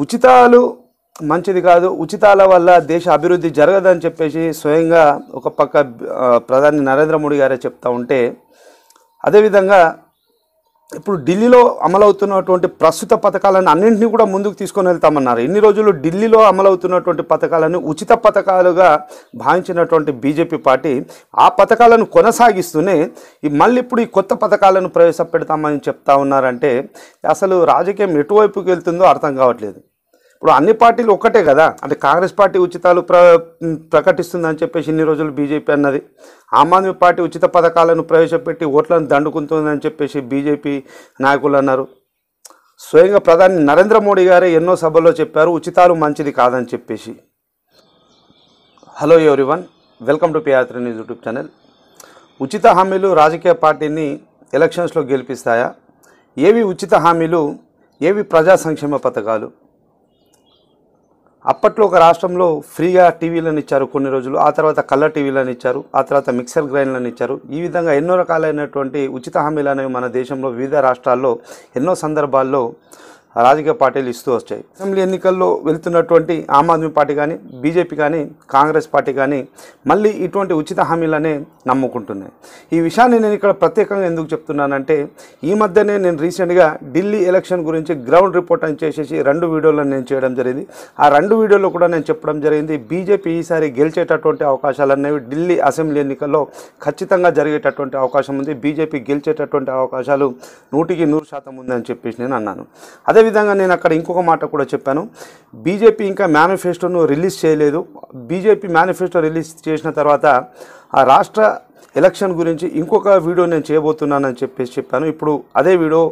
ఉచితాలు మంచిది కాదు, ఉచితాల వల్ల దేశ అభివృద్ధి జరగదని చెప్పేసి స్వయంగా ఒక పక్క ప్రధాని నరేంద్ర మోడీ గారే చెప్తా ఉంటే, అదేవిధంగా ఇప్పుడు ఢిల్లీలో అమలవుతున్నటువంటి ప్రస్తుత పథకాలను అన్నింటినీ కూడా ముందుకు తీసుకొని వెళ్తామన్నారు. ఇన్ని రోజులు ఢిల్లీలో అమలవుతున్నటువంటి పథకాలను ఉచిత పథకాలుగా భావించినటువంటి బీజేపీ పార్టీ ఆ పథకాలను కొనసాగిస్తూనే మళ్ళీ ఇప్పుడు ఈ కొత్త పథకాలను ప్రవేశపెడతామని చెప్తా ఉన్నారంటే అసలు రాజకీయం ఎటువైపుకి వెళ్తుందో అర్థం కావట్లేదు. ఇప్పుడు అన్ని పార్టీలు ఒక్కటే కదా, అంటే కాంగ్రెస్ పార్టీ ఉచితాలు ప్రకటిస్తుందని చెప్పేసి ఇన్ని రోజులు బీజేపీ అన్నది, ఆమ్ ఆద్మీ పార్టీ ఉచిత పథకాలను ప్రవేశపెట్టి ఓట్లను దండుకుంటుందని చెప్పేసి బీజేపీ నాయకులు అన్నారు. స్వయంగా ప్రధాని నరేంద్ర మోడీ గారే ఎన్నో సభల్లో చెప్పారు ఉచితాలు మంచిది కాదని చెప్పేసి. Hello everyone, welcome to PIR3 news YouTube channel. ఉచిత హామీలు రాజకీయ పార్టీని ఎలక్షన్స్లో గెలిపిస్తాయా? ఏవి ఉచిత హామీలు, ఏవి ప్రజా సంక్షేమ పథకాలు? అప్పట్లో ఒక రాష్ట్రంలో ఫ్రీగా టీవీలను ఇచ్చారు కొన్ని రోజులు, ఆ తర్వాత కలర్ టీవీలను ఇచ్చారు, ఆ తర్వాత మిక్సర్ గ్రైండ్లను ఇచ్చారు. ఈ విధంగా ఎన్నో రకాలైనటువంటి ఉచిత హామీలు అనేవి మన దేశంలో వివిధ రాష్ట్రాల్లో ఎన్నో సందర్భాల్లో రాజకీయ పార్టీలు ఇస్తూ వచ్చాయి. అసెంబ్లీ ఎన్నికల్లో వెళ్తున్నటువంటి ఆమ్ ఆద్మీ పార్టీ కానీ, బీజేపీ కానీ, కాంగ్రెస్ పార్టీ కానీ మళ్ళీ ఇటువంటి ఉచిత హామీలనే నమ్ముకుంటున్నాయి. ఈ విషయాన్ని నేను ఇక్కడ ప్రత్యేకంగా ఎందుకు చెప్తున్నానంటే, ఈ మధ్యనే నేను రీసెంట్గా ఢిల్లీ ఎలక్షన్ గురించి గ్రౌండ్ రిపోర్ట్ అని చేసేసి 2 వీడియోలను నేను చేయడం జరిగింది. ఆ 2 వీడియోలో కూడా నేను చెప్పడం జరిగింది, బీజేపీ ఈసారి గెలిచేటటువంటి అవకాశాలు అనేవి ఢిల్లీ అసెంబ్లీ ఎన్నికల్లో ఖచ్చితంగా జరిగేటటువంటి అవకాశం ఉంది, బీజేపీ గెలిచేటటువంటి అవకాశాలు 100% ఉందని చెప్పేసి నేను అన్నాను. అదేవిధంగా నేను అక్కడ ఇంకొక మాట కూడా చెప్పాను, బీజేపీ ఇంకా మేనిఫెస్టోను రిలీజ్ చేయలేదు. బీజేపీ మేనిఫెస్టో రిలీజ్ చేసిన తర్వాత ఆ రాష్ట్ర ఎలక్షన్ గురించి ఇంకొక వీడియో నేను చేయబోతున్నానని చెప్పాను. ఇప్పుడు అదే వీడియో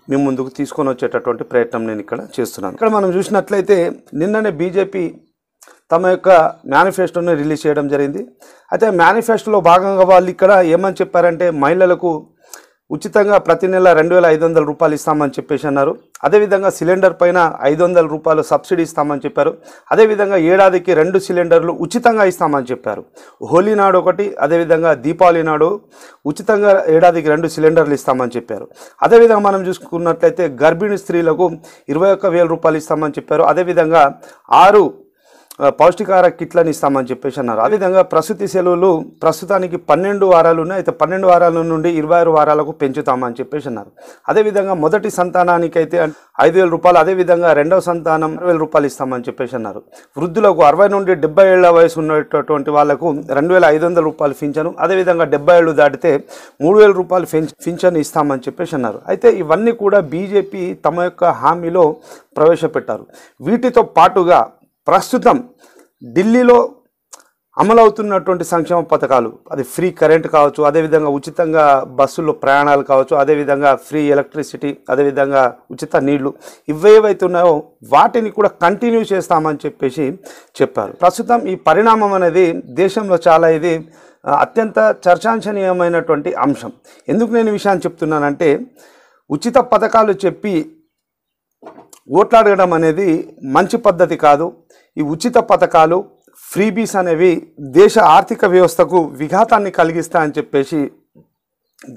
మీ ముందుకు తీసుకొని వచ్చేటటువంటి ప్రయత్నం నేను ఇక్కడ చేస్తున్నాను. ఇక్కడ మనం చూసినట్లయితే నిన్ననే బీజేపీ తమ యొక్క మేనిఫెస్టోని రిలీజ్ చేయడం జరిగింది. అయితే మేనిఫెస్టోలో భాగంగా వాళ్ళు ఇక్కడ ఏమని చెప్పారంటే, మహిళలకు ఉచితంగా ప్రతి నెల 2500 రూపాయలు ఇస్తామని చెప్పేసి అన్నారు. అదేవిధంగా సిలిండర్ పైన 500 రూపాయలు సబ్సిడీ ఇస్తామని చెప్పారు. అదేవిధంగా ఏడాదికి 2 సిలిండర్లు ఉచితంగా ఇస్తామని చెప్పారు. హోలీ నాడు ఒకటి, అదేవిధంగా దీపావళి నాడు ఉచితంగా ఏడాదికి 2 సిలిండర్లు ఇస్తామని చెప్పారు. అదేవిధంగా మనం చూసుకున్నట్లయితే గర్భిణీ స్త్రీలకు 21,000 రూపాయలు ఇస్తామని చెప్పారు. అదేవిధంగా 6 పౌష్టికాహార కిట్లను ఇస్తామని చెప్పేసి అన్నారు. అదేవిధంగా ప్రసూతి సెలవులు ప్రస్తుతానికి 12 వారాలు ఉన్నాయి, అయితే 12 వారాల నుండి 26 వారాలకు పెంచుతామని చెప్పేసి అన్నారు. అదేవిధంగా మొదటి సంతానానికి అయితే 5,000 రూపాయలు, అదేవిధంగా రెండవ సంతానం 6,000 రూపాయలు ఇస్తామని చెప్పేసి అన్నారు. వృద్ధులకు 60 నుండి 70 ఏళ్ల వయసు ఉన్నటువంటి వాళ్లకు 2,500 రూపాయలు పింఛను, అదేవిధంగా 70 ఏళ్ళు దాటితే 3,000 రూపాయలు పింఛను ఇస్తామని చెప్పేసి అన్నారు. అయితే ఇవన్నీ కూడా బీజేపీ తమ యొక్క హామీలో ప్రవేశపెట్టారు. వీటితో పాటుగా ప్రస్తుతం ఢిల్లీలో అమలవుతున్నటువంటి సంక్షేమ పథకాలు, అది ఫ్రీ కరెంట్ కావచ్చు, అదేవిధంగా ఉచితంగా బస్సుల్లో ప్రయాణాలు కావచ్చు, అదేవిధంగా ఫ్రీ ఎలక్ట్రిసిటీ, అదేవిధంగా ఉచిత నీళ్లు, ఇవేవైతే ఉన్నాయో వాటిని కూడా కంటిన్యూ చేస్తామని చెప్పేసి చెప్పారు. ప్రస్తుతం ఈ పరిణామం అనేది దేశంలో చాలా ఇది అత్యంత చర్చాంశనీయమైనటువంటి అంశం. ఎందుకు నేను ఈ విషయాన్ని చెప్తున్నానంటే, ఉచిత పథకాలు చెప్పి ఓట్లాడడం అనేది మంచి పద్ధతి కాదు. ఈ ఉచిత పథకాలు, ఫ్రీబీస్ అనేవి దేశ ఆర్థిక వ్యవస్థకు విఘాతాన్ని కలిగిస్తాయని చెప్పేసి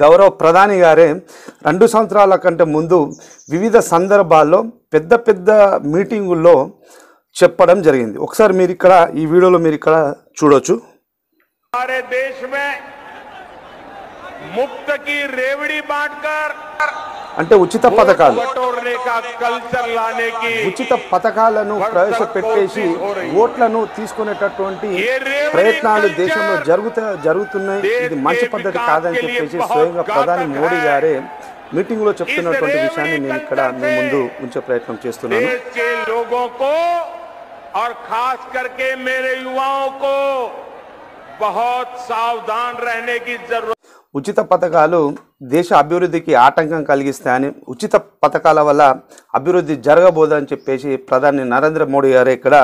గౌరవ ప్రధాని గారే 2 సంవత్సరాల కంటే ముందు వివిధ సందర్భాల్లో పెద్ద పెద్ద మీటింగుల్లో చెప్పడం జరిగింది. ఒకసారి మీరు ఇక్కడ ఈ వీడియోలో మీరు ఇక్కడ చూడొచ్చు. हमारे देश में मुफ्त की रेवड़ी बांटकर అంటే ఉచిత పథకాలు, కల్చర్ లానే కి ఉచిత పథకాలను ప్రవేశపెట్టేసి ఓట్లను తీసుకునేటటువంటి ప్రయత్నాలు దేశంలో జరుగుతున్నాయి. ఇది మంచి పద్ధతి కాదని చెప్పేసి స్వయంగా ప్రధాని మోడీ గారే మీటింగ్ లో చెప్తున్నటువంటి విషయాన్ని నేను ఇక్కడ మీ ముందు ఉంచే ప్రయత్నం చేస్తున్నాను. और खास करके मेरे युवाओं को बहुत सावधान रहने की जरूरत. ఉచిత పథకాలు దేశ అభివృద్ధికి ఆటంకం కలిగిస్తాయని, ఉచిత పథకాల వల్ల అభివృద్ధి జరగబోదని చెప్పేసి ప్రధాని నరేంద్ర మోడీ గారు ఇక్కడ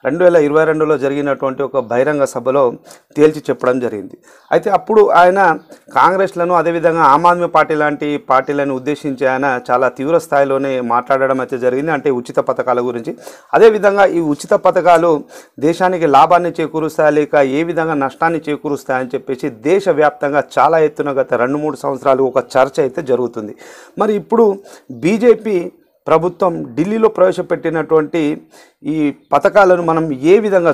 2022లో జరిగినటువంటి ఒక బహిరంగ సభలో తేల్చి చెప్పడం జరిగింది. అయితే అప్పుడు ఆయన కాంగ్రెస్లను, అదేవిధంగా ఆమ్ ఆద్మీ పార్టీ లాంటి పార్టీలను ఉద్దేశించి ఆయన చాలా తీవ్ర స్థాయిలోనే మాట్లాడడం అయితే జరిగింది, అంటే ఉచిత పథకాల గురించి. అదేవిధంగా ఈ ఉచిత పథకాలు దేశానికి లాభాన్ని చేకూరుస్తాయా లేక ఏ విధంగా నష్టాన్ని చేకూరుస్తాయని చెప్పేసి దేశవ్యాప్తంగా చాలా ఎత్తున గత 2-3 సంవత్సరాలు ఒక చర్చ అయితే జరుగుతుంది. మరి ఇప్పుడు బీజేపీ ప్రభుత్వం ఢిల్లీలో ప్రవేశపెట్టినటువంటి ఈ పథకాలను మనం ఏ విధంగా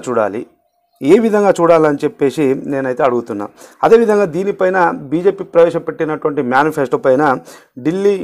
చూడాలని చెప్పేసి నేనైతే అడుగుతున్నా. అదేవిధంగా దీనిపైన బీజేపీ ప్రవేశపెట్టినటువంటి మేనిఫెస్టో పైన ఢిల్లీ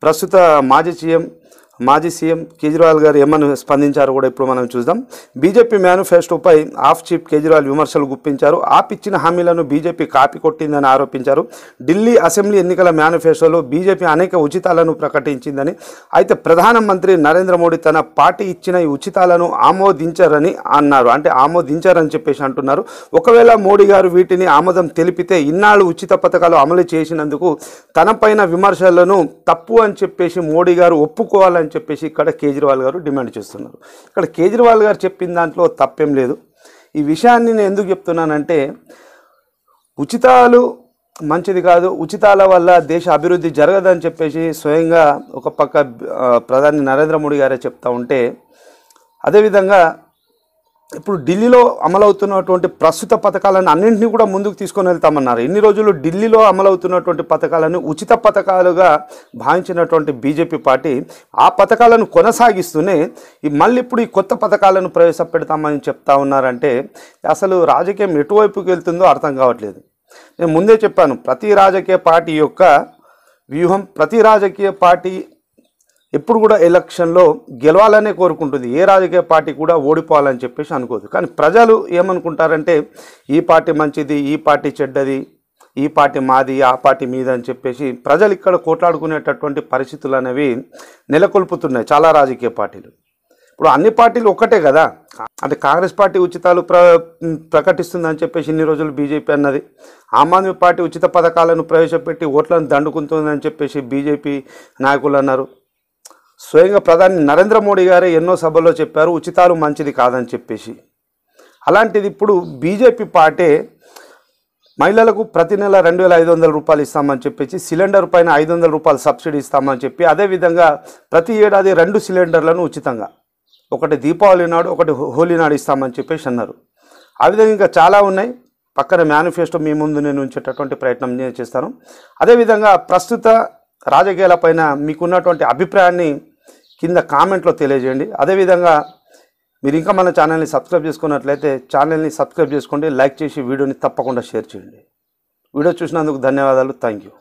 ప్రస్తుత మాజీ సీఎం కేజ్రీవాల్ గారు ఏమని స్పందించారు కూడా ఇప్పుడు మనం చూద్దాం. బీజేపీ మేనిఫెస్టోపై ఆఫ్ చీఫ్ కేజ్రీవాల్ విమర్శలు గుప్పించారు. ఇచ్చిన హామీలను బీజేపీ కాపీ కొట్టిందని ఆరోపించారు. ఢిల్లీ అసెంబ్లీ ఎన్నికల మేనిఫెస్టోలో బీజేపీ అనేక ఉచితాలను ప్రకటించిందని, అయితే ప్రధానమంత్రి నరేంద్ర మోడీ తన పార్టీ ఇచ్చిన ఈ ఉచితాలను ఆమోదించారని అన్నారు. అంటే ఆమోదించారని చెప్పేసి అంటున్నారు. ఒకవేళ మోడీ గారు వీటిని ఆమోదం తెలిపితే ఇన్నాళ్ళు ఉచిత పథకాలు అమలు చేసినందుకు తనపైన విమర్శలను తప్పు అని చెప్పేసి మోడీ గారు ఒప్పుకోవాలని చెప్పేసి ఇక్కడ కేజ్రీవాల్ గారు డిమాండ్ చేస్తున్నారు. ఇక్కడ కేజ్రీవాల్ గారు చెప్పిన దాంట్లో తప్పేం లేదు. ఈ విషయాన్ని నేను ఎందుకు చెప్తున్నానంటే, ఉచితాలు మంచిది కాదు, ఉచితాల వల్ల దేశ అభివృద్ధి జరగదని చెప్పేసి స్వయంగా ఒక పక్క ప్రధాని నరేంద్ర మోడీ గారే చెప్తా ఉంటే, అదేవిధంగా ఇప్పుడు ఢిల్లీలో అమలవుతున్నటువంటి ప్రస్తుత పథకాలను అన్నింటినీ కూడా ముందుకు తీసుకొని వెళ్తామన్నారు. ఇన్ని రోజులు ఢిల్లీలో అమలవుతున్నటువంటి పథకాలను ఉచిత పథకాలుగా భావించినటువంటి బీజేపీ పార్టీ ఆ పథకాలను కొనసాగిస్తూనే మళ్ళీ ఇప్పుడు ఈ కొత్త పథకాలను ప్రవేశపెడతామని చెప్తా ఉన్నారంటే అసలు రాజకీయం ఎటువైపుకి వెళ్తుందో అర్థం కావట్లేదు. నేను ముందే చెప్పాను, ప్రతి రాజకీయ పార్టీ యొక్క వ్యూహం, ప్రతి రాజకీయ పార్టీ ఎప్పుడు కూడా ఎలక్షన్లో గెలవాలనే కోరుకుంటుంది. ఏ రాజకీయ పార్టీ కూడా ఓడిపోవాలని చెప్పేసి అనుకోదు. కానీ ప్రజలు ఏమనుకుంటారంటే ఈ పార్టీ మంచిది, ఈ పార్టీ చెడ్డది, ఈ పార్టీ మాది, ఆ పార్టీ మీద అని చెప్పేసి ప్రజలు ఇక్కడ కోట్లాడుకునేటటువంటి పరిస్థితులు అనేవి నెలకొల్పుతున్నాయి చాలా రాజకీయ పార్టీలు. ఇప్పుడు అన్ని పార్టీలు ఒక్కటే కదా. అంటే కాంగ్రెస్ పార్టీ ఉచితాలు ప్రకటిస్తుందని చెప్పేసి ఇన్ని రోజులు బీజేపీ అన్నది. ఆమ్ ఆద్మీ పార్టీ ఉచిత పథకాలను ప్రవేశపెట్టి ఓట్లను దండుకుంటుందని చెప్పేసి బీజేపీ నాయకులు అన్నారు. స్వయంగా ప్రధాని నరేంద్ర మోడీ గారే ఎన్నో సభల్లో చెప్పారు ఉచితాలు మంచిది కాదని చెప్పేసి. అలాంటిది ఇప్పుడు బీజేపీ పార్టీ మహిళలకు ప్రతి నెల 2,500 రూపాయలు ఇస్తామని చెప్పేసి, సిలిండర్ పైన 500 రూపాయలు సబ్సిడీ ఇస్తామని చెప్పి, అదేవిధంగా ప్రతి ఏడాది 2 సిలిండర్లను ఉచితంగా, ఒకటి దీపావళి నాడు, ఒకటి హోలీ నాడు ఇస్తామని చెప్పేసి అన్నారు. ఆ విధంగా ఇంకా చాలా ఉన్నాయి. పక్కన మేనిఫెస్టో మీ ముందు నేను ఉంచేటటువంటి ప్రయత్నం చేస్తాను. అదేవిధంగా ప్రస్తుత రాజకీయాలపైన మీకున్నటువంటి అభిప్రాయాన్ని కింద కామెంట్లో తెలియజేయండి. అదేవిధంగా మీరు ఇంకా మన ఛానల్ని సబ్స్క్రైబ్ చేసుకున్నట్లయితే ఛానల్ని సబ్స్క్రైబ్ చేసుకోండి, లైక్ చేసి వీడియోని తప్పకుండా షేర్ చేయండి. వీడియో చూసినందుకు ధన్యవాదాలు. Thank you.